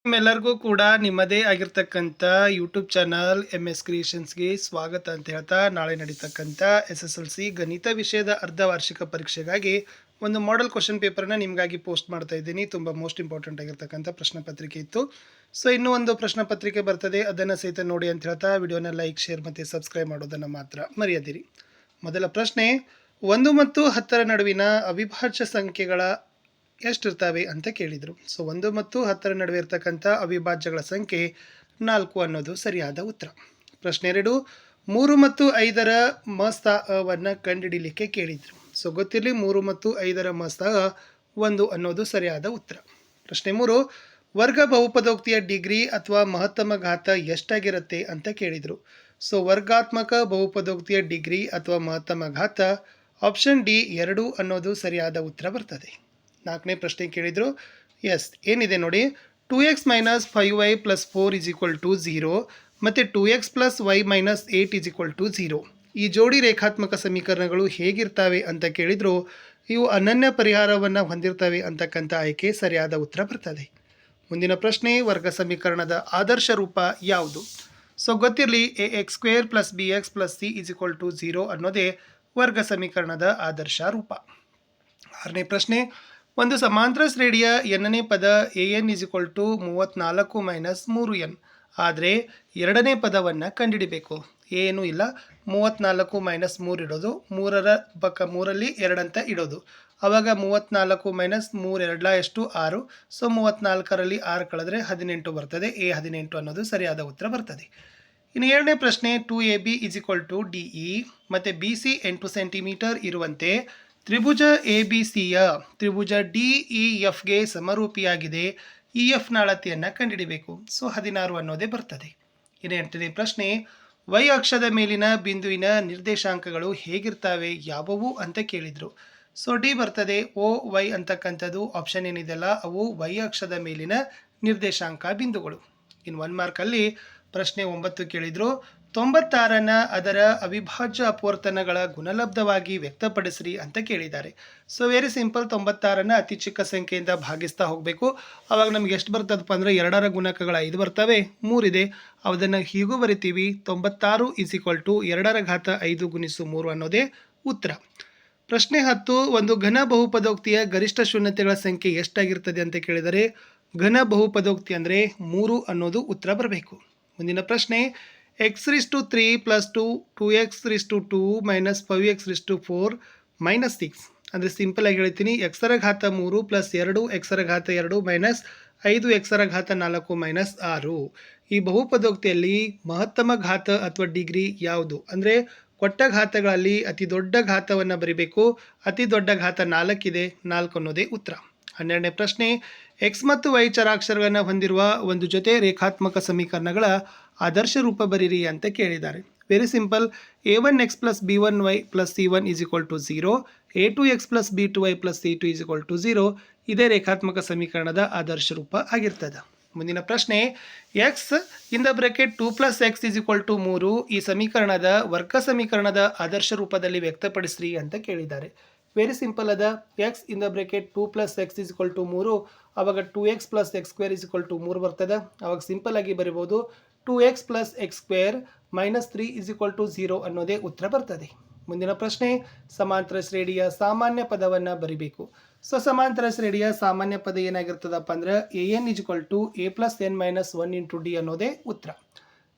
ನಿಮ್ಮೆಲ್ಲರಿಗೂ ಕೂಡ ನಿಮ್ಮದೇ ಆಗಿರ್ತಕ್ಕಂಥ ಯೂಟ್ಯೂಬ್ ಚಾನಲ್ MS ಕ್ರಿಯೇಷನ್ಸ್ಗೆ ಸ್ವಾಗತ ಅಂತ ಹೇಳ್ತಾ, ನಾಳೆ ನಡೀತಕ್ಕಂಥ SSLC ಗಣಿತ ವಿಷಯದ ಅರ್ಧ ವಾರ್ಷಿಕ ಪರೀಕ್ಷೆಗಾಗಿ ಒಂದು ಮಾಡೆಲ್ ಕ್ವಶನ್ ಪೇಪರ್ನ ನಿಮಗಾಗಿ ಪೋಸ್ಟ್ ಮಾಡ್ತಾ ಇದ್ದೀನಿ. ತುಂಬ ಮೋಸ್ಟ್ ಇಂಪಾರ್ಟೆಂಟ್ ಆಗಿರ್ತಕ್ಕಂಥ ಪ್ರಶ್ನೆ ಪತ್ರಿಕೆ ಇತ್ತು. ಸೊ ಇನ್ನೂ ಒಂದು ಪ್ರಶ್ನೆ ಪತ್ರಿಕೆ ಬರ್ತದೆ, ಅದನ್ನು ಸಹಿತ ನೋಡಿ ಅಂತ ಹೇಳ್ತಾ ವಿಡಿಯೋನ ಲೈಕ್, ಶೇರ್ ಮತ್ತು ಸಬ್ಸ್ಕ್ರೈಬ್ ಮಾಡೋದನ್ನು ಮಾತ್ರ ಮರೆಯದಿರಿ. ಮೊದಲ ಪ್ರಶ್ನೆ, 1 ಮತ್ತು 10ರ ನಡುವಿನ ಅವಿಭಾಜ್ಯ ಸಂಖ್ಯೆಗಳ ಎಷ್ಟಿರ್ತವೆ ಅಂತ ಕೇಳಿದರು. ಸೊ 1 ಮತ್ತು 10ರ ನಡುವೆ ಇರ್ತಕ್ಕಂಥ ಅವಿಭಾಜ್ಯಗಳ ಸಂಖ್ಯೆ 4 ಅನ್ನೋದು ಸರಿಯಾದ ಉತ್ತರ. ಪ್ರಶ್ನೆ 2, 3 ಮತ್ತು 5ರ ಮಸ್ತಾವನ್ನು ಕಂಡುಹಿಡಿಯಲಿಕ್ಕೆ ಕೇಳಿದರು. ಸೊ ಗೊತ್ತಿರಲಿ, 3 ಮತ್ತು 5ರ ಮಸ್ತಾಹ 1 ಅನ್ನೋದು ಸರಿಯಾದ ಉತ್ತರ. ಪ್ರಶ್ನೆ 3, ವರ್ಗ ಬಹುಪದೋಕ್ತಿಯ ಡಿಗ್ರಿ ಅಥವಾ ಮಹತ್ತಮ ಘಾತ ಎಷ್ಟಾಗಿರುತ್ತೆ ಅಂತ ಕೇಳಿದರು. ಸೊ ವರ್ಗಾತ್ಮಕ ಬಹುಪದೋಕ್ತಿಯ ಡಿಗ್ರಿ ಅಥವಾ ಮಹತ್ತಮ ಘಾತ ಆಪ್ಷನ್ ಡಿ 2 ಅನ್ನೋದು ಸರಿಯಾದ ಉತ್ತರ ಬರ್ತದೆ. 4ನೇ ಪ್ರಶ್ನೆ ಕೇಳಿದರು. ಏನಿದೆ ನೋಡಿ, 2x - 5y + 4 = 0 ಮತ್ತು 2x + y - 8 = 0. ಈ ಜೋಡಿ ರೇಖಾತ್ಮಕ ಸಮೀಕರಣಗಳು ಹೇಗಿರ್ತವೆ ಅಂತ ಕೇಳಿದರು. ಇವು ಅನನ್ಯ ಪರಿಹಾರವನ್ನು ಹೊಂದಿರ್ತವೆ ಅಂತಕ್ಕಂಥ ಆಯ್ಕೆ ಸರಿಯಾದ ಉತ್ತರ ಬರ್ತದೆ. ಮುಂದಿನ ಪ್ರಶ್ನೆ, ವರ್ಗ ಸಮೀಕರಣದ ಆದರ್ಶ ರೂಪ ಯಾವುದು? ಸೊ ಗೊತ್ತಿರಲಿ, ax² + bx + c = 0 ಅನ್ನೋದೇ ವರ್ಗ ಸಮೀಕರಣದ ಆದರ್ಶ ರೂಪ. 6ನೇ ಪ್ರಶ್ನೆ, ಒಂದು ಸಮಾಂತರ ಶ್ರೇಣಿಯ nನೇ ಪದ an = 34 - 3n. ಆದರೆ ಎರಡನೇ ಪದವನ್ನು ಕಂಡುಹಿಡಿಬೇಕು. ಏನೂ ಇಲ್ಲ, 34 - 3 ಇಡೋದು, 3ರ ಪಕ್ಕ 3ರಲ್ಲಿ 2 ಅಂತ ಇಡೋದು. ಆವಾಗ 34 - 3 2 ಎಷ್ಟು 6. ಸೊ 34ರಲ್ಲಿ 6 ಕಳೆದ್ರೆ 18 ಬರ್ತದೆ. a18 ಅನ್ನೋದು ಸರಿಯಾದ ಉತ್ತರ ಬರ್ತದೆ. ಇನ್ನು 7ನೇ ಪ್ರಶ್ನೆ, 2ab = DE ಮತ್ತು BC 8 ಸೆಂಟಿಮೀಟರ್ ಇರುವಂತೆ ತ್ರಿಭುಜ ABCಯ ತ್ರಿಭುಜ DEFಗೆ ಸಮರೂಪಿಯಾಗಿದೆ. EFನ ಅಳತೆಯನ್ನು ಕಂಡುಹಿಡಿಬೇಕು. ಸೊ 16 ಅನ್ನೋದೇ ಬರ್ತದೆ. ಇನ್ನು 8ನೇ ಪ್ರಶ್ನೆ, y ಅಕ್ಷದ ಮೇಲಿನ ಬಿಂದುವಿನ ನಿರ್ದೇಶಾಂಕಗಳು ಹೇಗಿರ್ತವೆ, ಯಾವುವು ಅಂತ ಕೇಳಿದರು. ಸೊ ಡಿ ಬರ್ತದೆ. OY ಅಂತಕ್ಕಂಥದ್ದು ಆಪ್ಷನ್ ಏನಿದೆಯಲ್ಲ, ಅವು y ಅಕ್ಷದ ಮೇಲಿನ ನಿರ್ದೇಶಾಂಕ ಬಿಂದುಗಳು. ಇನ್ನು 1 ಮಾರ್ಕಲ್ಲಿ ಪ್ರಶ್ನೆ 9 ಕೇಳಿದರು. 96ನ ಅದರ ಅವಿಭಾಜ್ಯ ಅಪವರ್ತನಗಳ ಗುಣಲಬ್ಧವಾಗಿ ವ್ಯಕ್ತಪಡಿಸ್ರಿ ಅಂತ ಕೇಳಿದ್ದಾರೆ. ಸೊ ವೆರಿ ಸಿಂಪಲ್, 96ನ ಅತಿ ಚಿಕ್ಕ ಸಂಖ್ಯೆಯಿಂದ ಭಾಗಿಸ್ತಾ ಹೋಗಬೇಕು. ಆವಾಗ ನಮ್ಗೆ ಎಷ್ಟು ಬರ್ತದಪ್ಪ ಅಂದರೆ 2ರ ಗುಣಕಗಳ 5 ಬರ್ತವೆ, 3 ಇದೆ. ಅದನ್ನು ಹೀಗೂ ಬರಿತೀವಿ, 96 = 2 ಘಾತ 5 × 3 ಅನ್ನೋದೇ ಉತ್ತರ. ಪ್ರಶ್ನೆ 10, ಒಂದು ಘನ ಬಹುಪದೋಕ್ತಿಯ ಗರಿಷ್ಠ ಶೂನ್ಯತೆಗಳ ಸಂಖ್ಯೆ ಎಷ್ಟಾಗಿರ್ತದೆ ಅಂತ ಕೇಳಿದರೆ ಘನ ಬಹುಪದೋಕ್ತಿ ಅಂದರೆ 3 ಅನ್ನೋದು ಉತ್ತರ ಬರಬೇಕು. ಮುಂದಿನ ಪ್ರಶ್ನೆ, x³ + 2 2x² - 5x4 - 6 ಅಂದರೆ ಸಿಂಪಲ್ ಆಗಿ ಹೇಳ್ತೀನಿ, x3 + 2 x2 - 5x4 - 6. ಈ ಬಹುಪದೋಕ್ತಿಯಲ್ಲಿ ಮಹತ್ತಮ ಘಾತ ಅಥವಾ ಡಿಗ್ರಿ ಯಾವುದು ಅಂದರೆ ಕೊಟ್ಟ ಘಾತಗಳಲ್ಲಿ ಅತಿ ದೊಡ್ಡ ಘಾತವನ್ನು ಬರಿಬೇಕು. ಅತಿ ದೊಡ್ಡ ಘಾತ 4 ಇದೆ, 4 ಅನ್ನೋದೇ ಉತ್ತರ. 12ನೇ ಪ್ರಶ್ನೆ, x ಮತ್ತು y ಚರಾಕ್ಷರಗಳನ್ನು ಹೊಂದಿರುವ ಒಂದು ಜೊತೆ ರೇಖಾತ್ಮಕ ಸಮೀಕರಣಗಳ ಆದರ್ಶ ರೂಪ ಬರೀರಿ ಅಂತ ಕೇಳಿದ್ದಾರೆ. Very simple, a1x + b1y + c1 = 0, a2x + b2y + c2 = 0. ಇದೇ ರೇಖಾತ್ಮಕ ಸಮೀಕರಣದ ಆದರ್ಶ ರೂಪ ಆಗಿರ್ತದೆ. ಮುಂದಿನ ಪ್ರಶ್ನೆ, x (2 + x = 3) ಈ ಸಮೀಕರಣದ ವರ್ಗ ಸಮೀಕರಣದ ಆದರ್ಶ ರೂಪದಲ್ಲಿ ವ್ಯಕ್ತಪಡಿಸ್ರಿ ಅಂತ ಕೇಳಿದ್ದಾರೆ. ವೆರಿ ಸಿಂಪಲ್ ಅದ, x (2 + x = 3), ಆವಾಗ 2x + x² = 3 ಬರ್ತದೆ. ಆವಾಗ ಸಿಂಪಲ್ ಆಗಿ ಬರಿಬೋದು, 2x + x² - 3 = 0 ಅನ್ನೋದೇ ಉತ್ತರ ಬರ್ತದೆ. ಮುಂದಿನ ಪ್ರಶ್ನೆ, ಸಮಾಂತರ ಶ್ರೇಣಿಯ ಸಾಮಾನ್ಯ ಪದವನ್ನು ಬರಿಬೇಕು. ಸೊ ಸಮಾಂತರ ಶ್ರೇಣಿಯ ಸಾಮಾನ್ಯ ಪದ ಏನಾಗಿರ್ತದಪ್ಪ ಅಂದ್ರೆ an = a + n - 1 × d ಅನ್ನೋದೇ ಉತ್ತರ.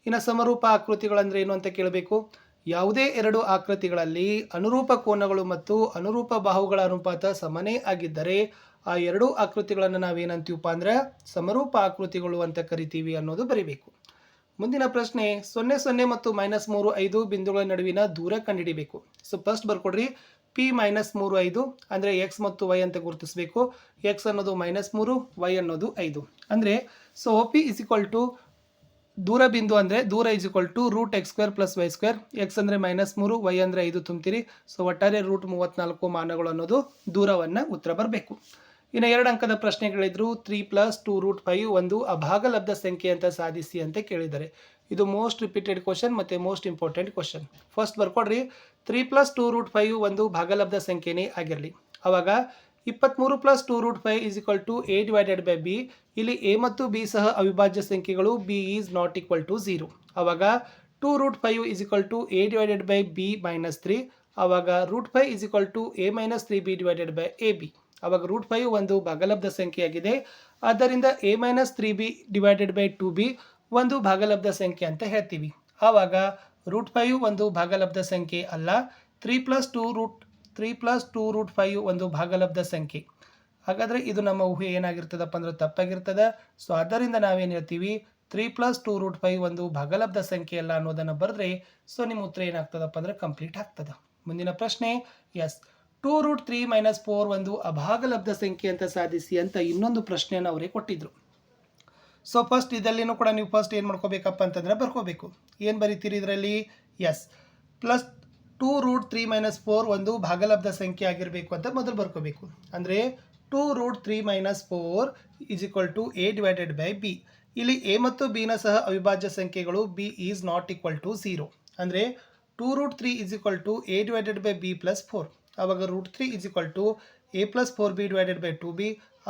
ಇನ್ನು ಸಮರೂಪ ಆಕೃತಿಗಳಂದ್ರೆ ಏನು ಅಂತ ಕೇಳಬೇಕು. ಯಾವುದೇ ಎರಡು ಆಕೃತಿಗಳಲ್ಲಿ ಅನುರೂಪ ಕೋನಗಳು ಮತ್ತು ಅನುರೂಪ ಬಾಹುಗಳ ಅನುಪಾತ ಸಮನೇ ಆಗಿದ್ದರೆ ಆ ಎರಡೂ ಆಕೃತಿಗಳನ್ನು ನಾವೇನಂತೀವಪ್ಪ ಅಂದ್ರೆ ಸಮರೂಪ ಆಕೃತಿಗಳು ಅಂತ ಕರಿತೀವಿ ಅನ್ನೋದು ಬರಿಬೇಕು. ಮುಂದಿನ ಪ್ರಶ್ನೆ, 0 0 ಮತ್ತು -3 5 ಬಿಂದುಗಳ ನಡುವಿನ ದೂರ ಕಂಡುಹಿಡಿಬೇಕು. ಸೊ ಫಸ್ಟ್ ಬರ್ಕೊಡ್ರಿ, p - 3 5 ಅಂದರೆ x ಮತ್ತು y ಅಂತ ಗುರುತಿಸಬೇಕು. x ಅನ್ನೋದು -3, y ಅನ್ನೋದು 5 ಅಂದರೆ ಸೊ p = ದೂರ ಬಿಂದು ಅಂದರೆ ದೂರ √x² + y². x ಅಂದರೆ -3, y ಅಂದರೆ 5 ತುಂಬ್ತೀರಿ. ಸೊ ಒಟ್ಟಾರೆ √34 ಮಾನಗಳು ಅನ್ನೋದು ದೂರವನ್ನು ಉತ್ತರ ಬರಬೇಕು. ಇನ್ನು 2 ಅಂಕದ ಪ್ರಶ್ನೆಗಳಿದ್ರು. 3 + 2√5 ಒಂದು ಅಭಾಗಲಬ್ಧ ಸಂಖ್ಯೆ ಅಂತ ಸಾಧಿಸಿ ಅಂತ ಕೇಳಿದ್ದಾರೆ. ಇದು ಮೋಸ್ಟ್ ರಿಪೀಟೆಡ್ ಕ್ವಶನ್ ಮತ್ತು ಮೋಸ್ಟ್ ಇಂಪಾರ್ಟೆಂಟ್ ಕ್ವಶನ್. ಫಸ್ಟ್ ಬರ್ಕೊಡ್ರಿ, 3 + 2√5 ಒಂದು ಭಾಗಲಬ್ಧ ಸಂಖ್ಯೆನೇ ಆಗಿರಲಿ. ಆವಾಗ 23 plus 2√5 is equal to a divided by b. ಇಲ್ಲಿ ಎ ಮತ್ತು ಬಿ ಸಹ ಅವಿಭಾಜ್ಯ ಸಂಖ್ಯೆಗಳು, b is not equal to 0. ಆವಾಗ 2√5 is equal to a divided by b minus 3. ಆವಾಗ √5 is equal to a minus 3 b divided by a b. ಆವಾಗ √5 ಒಂದು ಭಾಗಲಬ್ಧ ಸಂಖ್ಯೆಯಾಗಿದೆ. ಆದ್ದರಿಂದ A minus 3b divided by 2b ಒಂದು ಭಾಗಲಬ್ಧ ಸಂಖ್ಯೆ ಅಂತ ಹೇಳ್ತೀವಿ. ಆವಾಗ √5 ಒಂದು ಭಾಗಲಬ್ಧ ಸಂಖ್ಯೆ ಅಲ್ಲ. 3 ಪ್ಲಸ್ 2√5 ಒಂದು ಭಾಗಲಬ್ಧ ಸಂಖ್ಯೆ. ಹಾಗಾದರೆ ಇದು ನಮ್ಮ ಊಹೆ ಏನಾಗಿರ್ತದಪ್ಪ ಅಂದ್ರೆ ತಪ್ಪಾಗಿರ್ತದೆ. ಸೊ ಆದ್ದರಿಂದ ನಾವೇನು ಹೇಳ್ತೀವಿ, 3 ಪ್ಲಸ್ 2√5 ಒಂದು ಭಾಗಲಬ್ಧ ಸಂಖ್ಯೆ ಅಲ್ಲ ಅನ್ನೋದನ್ನು ಬರೆದ್ರೆ ಸೊ ನಿಮ್ಮ ಉತ್ತರ ಏನಾಗ್ತದಪ್ಪ ಅಂದ್ರೆ ಕಂಪ್ಲೀಟ್ ಆಗ್ತದೆ. ಮುಂದಿನ ಪ್ರಶ್ನೆ, ಎಸ್ 2√3 ಮೈನಸ್ 4 ಒಂದು ಅಭಾಗಲಬ್ಧ ಸಂಖ್ಯೆ ಅಂತ ಸಾಧಿಸಿ ಅಂತ ಇನ್ನೊಂದು ಪ್ರಶ್ನೆಯನ್ನು ಅವರೇ ಕೊಟ್ಟಿದ್ರು. ಸೊ ಫಸ್ಟ್ ಇದರಲ್ಲಿನೂ ಕೂಡ ನೀವು ಫಸ್ಟ್ ಏನು ಮಾಡ್ಕೋಬೇಕಪ್ಪ ಅಂತಂದರೆ ಬರ್ಕೋಬೇಕು. ಏನು ಬರೀತೀರಿ ಇದರಲ್ಲಿ, ಎಸ್ ಪ್ಲಸ್ 2√3 ಮೈನಸ್ 4 ಒಂದು ಭಾಗಲಬ್ಧ ಸಂಖ್ಯೆ ಆಗಿರಬೇಕು ಅಂತ ಮೊದಲು ಬರ್ಕೋಬೇಕು. ಅಂದರೆ 2√3 minus 4 is equal to a divided by b. ಇಲ್ಲಿ ಎ ಮತ್ತು ಬಿನ ಸಹ ಅವಿಭಾಜ್ಯ ಸಂಖ್ಯೆಗಳು, b is not equal to 0. ಅಂದರೆ 2√3 is equal to a divided by b plus 4. ಆವಾಗ √3 is equal to a plus 4b divided by 2b.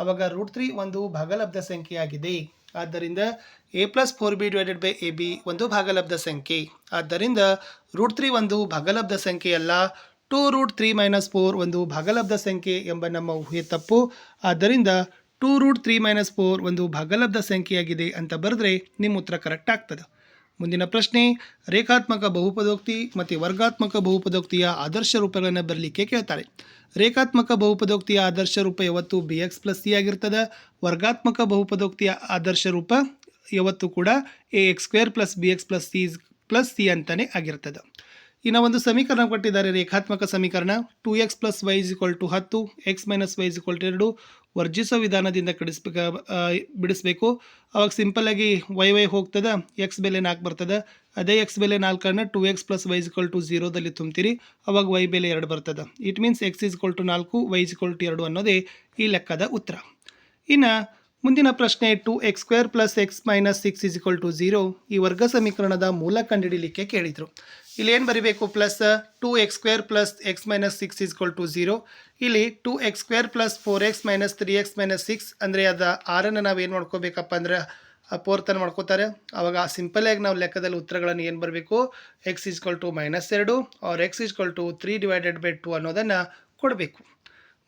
ಆವಾಗ √3 ಒಂದು ಭಾಗಲಬ್ಧ ಸಂಖ್ಯೆಯಾಗಿದೆ. ಆದ್ದರಿಂದ a plus 4b divided by a b ಒಂದು ಭಾಗಲಬ್ಧ ಸಂಖ್ಯೆ. ಆದ್ದರಿಂದ √3 ಒಂದು ಭಾಗಲಬ್ಧ ಸಂಖ್ಯೆಯಲ್ಲ, 2√3 ಮೈನಸ್ 4 ಒಂದು ಭಾಗಲಬ್ಧ ಸಂಖ್ಯೆ ಎಂಬ ನಮ್ಮ ಊಹೆ ತಪ್ಪು. ಆದ್ದರಿಂದ 2√3 ಮೈನಸ್ 4 ಒಂದು ಭಾಗಲಬ್ಧ ಸಂಖ್ಯೆಯಾಗಿದೆ ಅಂತ ಬರೆದ್ರೆ ನಿಮ್ಮ ಉತ್ತರ ಕರೆಕ್ಟ್ ಆಗ್ತದೆ. ಮುಂದಿನ ಪ್ರಶ್ನೆ, ರೇಖಾತ್ಮಕ ಬಹುಪದೋಕ್ತಿ ಮತ್ತು ವರ್ಗಾತ್ಮಕ ಬಹುಪದೋಕ್ತಿಯ ಆದರ್ಶ ರೂಪಗಳನ್ನು ಬರಲಿಕ್ಕೆ ಕೇಳ್ತಾರೆ. ರೇಖಾತ್ಮಕ ಬಹುಪದೋಕ್ತಿಯ ಆದರ್ಶ ರೂಪ ಯಾವತ್ತು bx ಪ್ಲಸ್ ಸಿ ಆಗಿರ್ತದೆ. ವರ್ಗಾತ್ಮಕ ಬಹುಪದೋಕ್ತಿಯ ಆದರ್ಶ ರೂಪ ಯಾವತ್ತು ಕೂಡ ax² plus bx plus C ಅಂತಲೇ ಆಗಿರ್ತದೆ. ಇನ್ನು ಒಂದು ಸಮೀಕರಣ ಕೊಟ್ಟಿದ್ದಾರೆ, ರೇಖಾತ್ಮಕ ಸಮೀಕರಣ 2x plus Y is equal to 10, x minus y is equal to 2. ವರ್ಜಿಸೋ ವಿಧಾನದಿಂದ ಬಿಡಿಸ್ಬೇಕು. ಅವಾಗ ಸಿಂಪಲ್ಲಾಗಿ ವೈ ಹೋಗ್ತದೆ, ಎಕ್ಸ್ ಬೆಲೆ 4 ಬರ್ತದೆ. ಅದೇ ಎಕ್ಸ್ ಬೆಲೆ 4 2x plus Y is equal to 0ದಲ್ಲಿ ತುಂಬ್ತೀರಿ, ಅವಾಗ ವೈ ಬೆಲೆ 2 ಬರ್ತದೆ. It means X is equal to 4, Y is equal to 2 ಅನ್ನೋದೇ ಈ ಲೆಕ್ಕದ ಉತ್ತರ. ಇನ್ನು ಮುಂದಿನ ಪ್ರಶ್ನೆ, 2x² plus X minus 6 is equal to 0 ಈ ವರ್ಗ ಸಮೀಕರಣದ ಮೂಲ ಕಂಡುಹಿಡಿಯಲಿಕ್ಕೆ ಕೇಳಿದರು. ಇಲ್ಲಿ ಏನು ಬರೀಬೇಕು, plus 2x² plus X minus 6 is equal to 0. ಇಲ್ಲಿ 2x² plus 4x minus 3x minus 6 ಅಂದರೆ ಅದು 6ಅನ್ನು ನಾವು ಏನು ಮಾಡ್ಕೋಬೇಕಪ್ಪ ಅಂದ್ರೆ 4 ತನ ಮಾಡ್ಕೋತಾರೆ. ಆವಾಗ ಸಿಂಪಲ್ಲಾಗಿ ನಾವು ಲೆಕ್ಕದಲ್ಲಿ ಉತ್ತರಗಳನ್ನು ಏನು ಬರಬೇಕು, x is equal to -2 or x is equal to 3 divided by 2 ಅನ್ನೋದನ್ನು ಕೊಡಬೇಕು.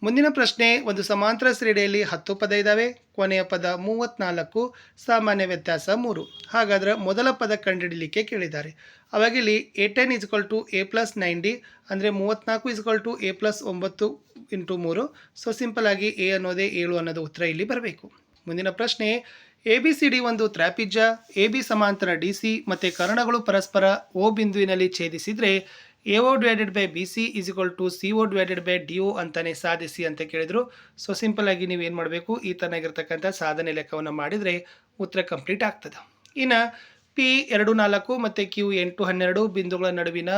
ಮುಂದಿನ ಪ್ರಶ್ನೆ, ಒಂದು ಸಮಾಂತರ ಶ್ರೇಣಿಯಲ್ಲಿ 10 ಪದ ಇದ್ದಾವೆ, ಕೊನೆಯ ಪದ 34, ಸಾಮಾನ್ಯ ವ್ಯತ್ಯಾಸ 3. ಹಾಗಾದರೆ ಮೊದಲ ಪದ ಕಂಡುಹಿಡಲಿಕ್ಕೆ ಕೇಳಿದ್ದಾರೆ. ಅವಾಗ ಇಲ್ಲಿ a10 is equal to a plus 9d ಅಂದರೆ 34 is equal to a plus 9 into 3. So simple ಆಗಿ ಎ ಅನ್ನೋದೇ 7 ಅನ್ನೋದು ಉತ್ತರ ಇಲ್ಲಿ ಬರಬೇಕು. ಮುಂದಿನ ಪ್ರಶ್ನೆ, ABCD ಒಂದು ತ್ರಾಪಿಜ್ಯ, AB ಸಮಾಂತರ DC ಮತ್ತು ಕರ್ಣಗಳು ಪರಸ್ಪರ O ಬಿಂದುವಿನಲ್ಲಿ ಛೇದಿಸಿದರೆ AO divided by BC is equal to CO divided by DO ಅಂತಾನೆ ಸಾಧಿಸಿ ಅಂತ ಕೇಳಿದರು. ಸೊ ಸಿಂಪಲ್ ಆಗಿ ನೀವು ಏನು ಮಾಡಬೇಕು, ಈ ತರನಾಗಿರ್ತಕ್ಕಂಥ ಸಾಧನೆ ಲೆಕ್ಕವನ್ನು ಮಾಡಿದರೆ ಉತ್ತರ ಕಂಪ್ಲೀಟ್ ಆಗ್ತದೆ. ಇನ್ನು P24 ಮತ್ತು Q812 ಬಿಂದುಗಳ ನಡುವಿನ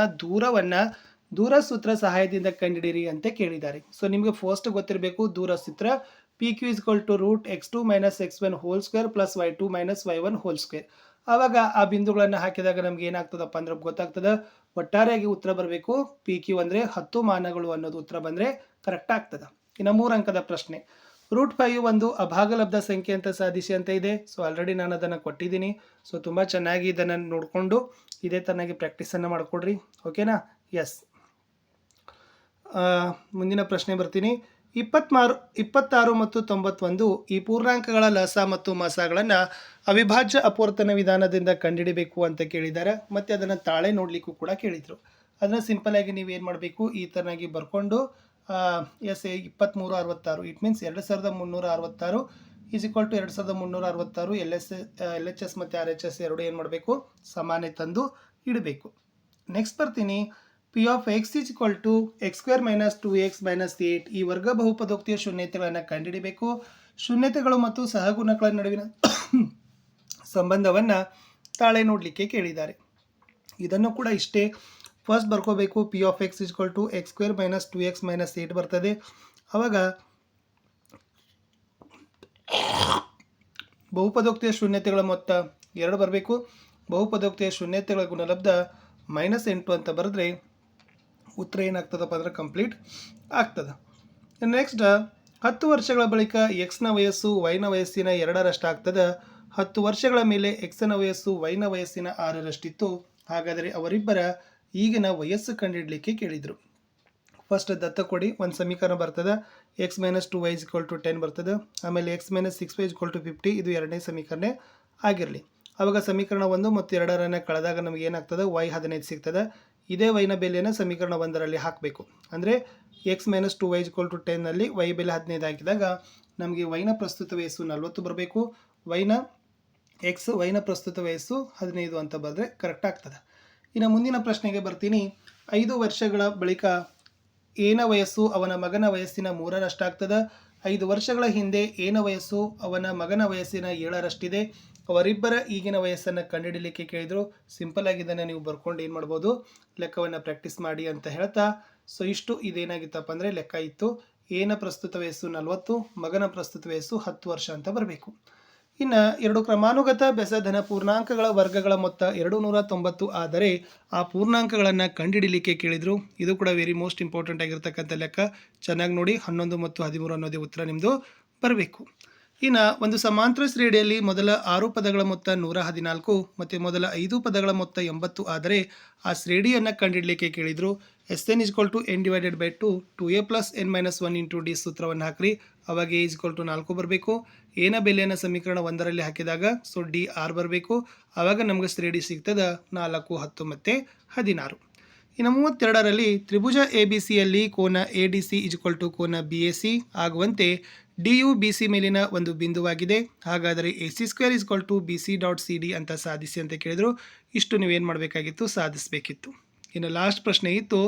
ದೂರ ಸೂತ್ರ ಸಹಾಯದಿಂದ ಕಂಡುಹಿಡಿಯಿರಿ ಅಂತ ಕೇಳಿದ್ದಾರೆ. ಸೊ ನಿಮಗೆ ಫಸ್ಟ್ ಗೊತ್ತಿರಬೇಕು ದೂರ ಸೂತ್ರ PQ is equal to root x2 minus x1 whole square plus y2 minus y1 whole square. ಆವಾಗ ಆ ಬಿಂದುಗಳನ್ನು ಹಾಕಿದಾಗ ನಮ್ಗೆ ಏನಾಗ್ತದಪ್ಪ ಅಂದ್ರೆ ಗೊತ್ತಾಗ್ತದೆ. ಒಟ್ಟಾರೆಯಾಗಿ ಉತ್ತರ ಬರಬೇಕು PQ ಅಂದರೆ 10 ಮಾನಗಳು ಅನ್ನೋದು ಉತ್ತರ ಬಂದರೆ ಕರೆಕ್ಟ್ ಆಗ್ತದೆ. ಇನ್ನು 3 ಅಂಕದ ಪ್ರಶ್ನೆ, √5 ಒಂದು ಅಭಾಗಲಬ್ಧ ಸಂಖ್ಯೆ ಅಂತ ಸಾಧಿಸಿ ಅಂತ ಇದೆ. ಸೊ ಆಲ್ರೆಡಿ ನಾನು ಅದನ್ನು ಕೊಟ್ಟಿದ್ದೀನಿ. ಸೊ ತುಂಬ ಚೆನ್ನಾಗಿ ಇದನ್ನು ನೋಡಿಕೊಂಡು ಇದೇ ತರನಾಗಿ ಪ್ರಾಕ್ಟೀಸನ್ನು ಮಾಡಿಕೊಡ್ರಿ, ಓಕೆನಾ. ಎಸ್, ಮುಂದಿನ ಪ್ರಶ್ನೆ ಬರ್ತೀನಿ. 26 ಮತ್ತು 91 ಈ ಪೂರ್ಣಾಂಕಗಳ ಲಸ ಮತ್ತು ಮಸಗಳನ್ನು ಅವಿಭಾಜ್ಯ ಅಪವರ್ತನ ವಿಧಾನದಿಂದ ಕಂಡುಹಿಡಬೇಕು ಅಂತ ಕೇಳಿದ್ದಾರೆ. ಮತ್ತು ಅದನ್ನು ತಾಳೆ ನೋಡಲಿಕ್ಕೂ ಕೂಡ ಕೇಳಿದರು. ಅದನ್ನು ಸಿಂಪಲ್ಲಾಗಿ ನೀವು ಏನು ಮಾಡಬೇಕು, ಈ ಥರನಾಗಿ ಬರ್ಕೊಂಡು as 2366 it means 2366 is equal to 2366 LHS ಮತ್ತು RHS ಎರಡು ಏನು ಮಾಡಬೇಕು, ಸಮಾನೆ ತಂದು ಇಡಬೇಕು. ನೆಕ್ಸ್ಟ್ ಬರ್ತೀನಿ, P of x is equal to x² minus 2x minus 8 ಈ ವರ್ಗ ಬಹುಪದೋಕ್ತಿಯ ಶೂನ್ಯತೆಗಳನ್ನು ಕಂಡುಹಿಡಬೇಕು. ಶೂನ್ಯತೆಗಳು ಮತ್ತು ಸಹಗುಣಕಗಳ ನಡುವಿನ ಸಂಬಂಧವನ್ನು ತಾಳೆ ನೋಡಲಿಕ್ಕೆ ಕೇಳಿದ್ದಾರೆ. ಇದನ್ನು ಕೂಡ ಇಷ್ಟೇ first ಬರ್ಕೋಬೇಕು. P of x is equal to x² minus 2x minus 8 ಬರ್ತದೆ. ಆವಾಗ ಬಹುಪದೋಕ್ತಿಯ ಶೂನ್ಯತೆಗಳ ಮೊತ್ತ 2 ಬರಬೇಕು. ಬಹುಪದೋಕ್ತಿಯ ಶೂನ್ಯತೆಗಳ ಗುಣಲಬ್ಧ -8 ಅಂತ ಬರೆದ್ರೆ ಉತ್ತರ ಏನಾಗ್ತದಪ್ಪ ಅಂದ್ರೆ ಕಂಪ್ಲೀಟ್ ಆಗ್ತದೆ. ನೆಕ್ಸ್ಟ್ 10 ವರ್ಷಗಳ ಬಳಿಕ ಎಕ್ಸ್ನ ವಯಸ್ಸು ವೈನ ವಯಸ್ಸಿನ 2ರಷ್ಟಾಗ್ತದೆ. 10 ವರ್ಷಗಳ ಮೇಲೆ ಎಕ್ಸ್ನ ವಯಸ್ಸು ವೈನ ವಯಸ್ಸಿನ 6ರಷ್ಟಿತ್ತು. ಹಾಗಾದರೆ ಅವರಿಬ್ಬರ ಈಗಿನ ವಯಸ್ಸು ಕಂಡುಹಿಡಲಿಕ್ಕೆ ಕೇಳಿದರು. ಫಸ್ಟ್ ದತ್ತ ಕೊಡಿ, ಒಂದು ಸಮೀಕರಣ ಬರ್ತದೆ. ಎಕ್ಸ್ ಮೈನಸ್ 2y = 10 ಬರ್ತದೆ. ಆಮೇಲೆ ಎಕ್ಸ್ ಮೈನಸ್ 6y = 50, ಇದು ಎರಡನೇ ಸಮೀಕರಣ ಆಗಿರಲಿ. ಆವಾಗ ಸಮೀಕರಣ 1 ಮತ್ತು 2ರನ್ನು ಕಳೆದಾಗ ನಮಗೆ ಏನಾಗ್ತದೆ, y 15 ಸಿಗ್ತದೆ. ಇದೇ ವೈನ ಬೆಲೆಯನ್ನು ಸಮೀಕರಣ 1ರಲ್ಲಿ ಹಾಕಬೇಕು. ಅಂದರೆ ಎಕ್ಸ್ ಮೈನಸ್ 2y = 10ನಲ್ಲಿ y ಬೆಲೆ 15 ಹಾಕಿದಾಗ ನಮಗೆ ವೈನ ಪ್ರಸ್ತುತ ವಯಸ್ಸು 40 ಬರಬೇಕು. ವೈನ ಪ್ರಸ್ತುತ ವಯಸ್ಸು 15 ಅಂತ ಬರೆದ್ರೆ ಕರೆಕ್ಟ್ ಆಗ್ತದೆ. ಇನ್ನು ಮುಂದಿನ ಪ್ರಶ್ನೆಗೆ ಬರ್ತೀನಿ. 5 ವರ್ಷಗಳ ಬಳಿಕ ಏನ ವಯಸ್ಸು ಅವನ ಮಗನ ವಯಸ್ಸಿನ 3ರಷ್ಟಾಗ್ತದೆ. 5 ವರ್ಷಗಳ ಹಿಂದೆ ಏನ ವಯಸ್ಸು ಅವನ ಮಗನ ವಯಸ್ಸಿನ 7ರಷ್ಟಿದೆ. ಅವರಿಬ್ಬರ ಈಗಿನ ವಯಸ್ಸನ್ನು ಕಂಡುಹಿಡಲಿಕ್ಕೆ ಕೇಳಿದರು. ಸಿಂಪಲ್ ಆಗಿದ್ದನ್ನು ನೀವು ಬರ್ಕೊಂಡು ಏನು ಮಾಡ್ಬೋದು, ಲೆಕ್ಕವನ್ನು ಪ್ರಾಕ್ಟೀಸ್ ಮಾಡಿ ಅಂತ ಹೇಳ್ತಾ, ಸೊ ಇಷ್ಟು ಇದೇನಾಗಿತ್ತಪ್ಪ ಅಂದರೆ ಲೆಕ್ಕ ಇತ್ತು. ಏನ ಪ್ರಸ್ತುತ ವಯಸ್ಸು 40, ಮಗನ ಪ್ರಸ್ತುತ ವಯಸ್ಸು 10 ವರ್ಷ ಅಂತ ಬರಬೇಕು. ಇನ್ನು 2 ಕ್ರಮಾನುಗತ ಬೆಸಧನ ಪೂರ್ಣಾಂಕಗಳ ವರ್ಗಗಳ ಮೊತ್ತ 290 ಆದರೆ ಆ ಪೂರ್ಣಾಂಕಗಳನ್ನು ಕಂಡುಹಿಡಲಿಕ್ಕೆ ಕೇಳಿದರು. ಇದು ಕೂಡ ವೆರಿ ಮೋಸ್ಟ್ ಇಂಪಾರ್ಟೆಂಟ್ ಆಗಿರ್ತಕ್ಕಂಥ ಲೆಕ್ಕ. ಚೆನ್ನಾಗಿ ನೋಡಿ, 11 ಮತ್ತು 13 ಅನ್ನೋದೇ ಉತ್ತರ ನಿಮ್ಮದು ಬರಬೇಕು. ಇನ್ನು ಒಂದು ಸಮಾಂತರ ಶ್ರೇಣಿಯಲ್ಲಿ ಮೊದಲ 6 ಪದಗಳ ಮೊತ್ತ 114 ಮತ್ತು ಮೊದಲ 5 ಪದಗಳ ಮೊತ್ತ 80 ಆದರೆ ಆ ಶ್ರೇಣಿಯನ್ನು ಕಂಡುಹಿಡಲಿಕ್ಕೆ ಕೇಳಿದರು. Sn = n/2 2a + n - 1 × d ಸೂತ್ರವನ್ನು ಹಾಕ್ರಿ. ಅವಾಗ a = 4 ಬರಬೇಕು. ಏನ ಬೆಲೆಯನ್ನು ಸಮೀಕರಣ 1ರಲ್ಲಿ ಹಾಕಿದಾಗ ಸೊ ಡಿ 6 ಬರಬೇಕು. ಆವಾಗ ನಮಗೆ ಶ್ರೇಣಿ ಸಿಗ್ತದೆ 4, 10 ಮತ್ತು 16. ಇನ್ನು 32ರಲ್ಲಿ ತ್ರಿಭುಜ ABC ಯಲ್ಲಿ ಕೋನ ADC = ಕೋನ BAC ಆಗುವಂತೆ DU BC ಮೇಲಿನ ಒಂದು ಬಿಂದುವಾಗಿದೆ. ಹಾಗಾದರೆ AC² = BC.CD ಅಂತ ಸಾಧಿಸಿ ಅಂತ ಕೇಳಿದರು. ಇಷ್ಟು ನೀವೇನು ಮಾಡಬೇಕಾಗಿತ್ತು, ಸಾಧಿಸಬೇಕಿತ್ತು. ಇನ್ನು ಲಾಸ್ಟ್ ಪ್ರಶ್ನೆ ಇತ್ತು.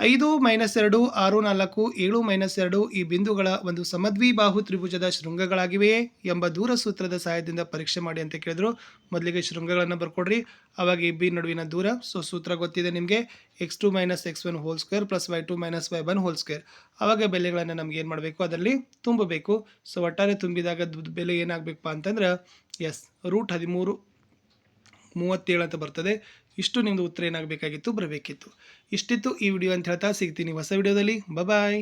5 - 2 6 4 7 - 2 ಈ ಬಿಂದುಗಳ ಒಂದು ಸಮದ್ವಿಬಾಹು ತ್ರಿಭುಜದ ಶೃಂಗಗಳಾಗಿವೆಯೇ ಎಂಬ ದೂರ ಸೂತ್ರದ ಸಹಾಯದಿಂದ ಪರೀಕ್ಷೆ ಮಾಡಿ ಅಂತ ಕೇಳಿದ್ರು. ಮೊದಲಿಗೆ ಶೃಂಗಗಳನ್ನು ಬರ್ಕೊಡ್ರಿ. ಅವಾಗ ಈ ಬಿ ನಡುವಿನ ದೂರ, ಸೊ ಸೂತ್ರ ಗೊತ್ತಿದೆ ನಿಮಗೆ, x2 - x1 2 + y2 - y1 2. ಆವಾಗ ಬೆಲೆಗಳನ್ನು ನಮ್ಗೆ ಏನು ಮಾಡಬೇಕು, ಅದರಲ್ಲಿ ತುಂಬಬೇಕು. ಸೊ ಒಟ್ಟಾರೆ ತುಂಬಿದಾಗ ಬೆಲೆ ಏನಾಗಬೇಕಪ್ಪ ಅಂತಂದ್ರೆ √13 37 ಅಂತ ಬರ್ತದೆ. ಇಷ್ಟು ನಿಮ್ಮದು ಉತ್ತರ ಏನಾಗಬೇಕಾಗಿತ್ತು, ಬರಬೇಕಿತ್ತು. ಇಷ್ಟಿತ್ತು ಈ ವಿಡಿಯೋ ಅಂತ ಹೇಳ್ತಾ ಸಿಗ್ತೀನಿ ಹೊಸ ವಿಡಿಯೋದಲ್ಲಿ. ಬಾಯ್.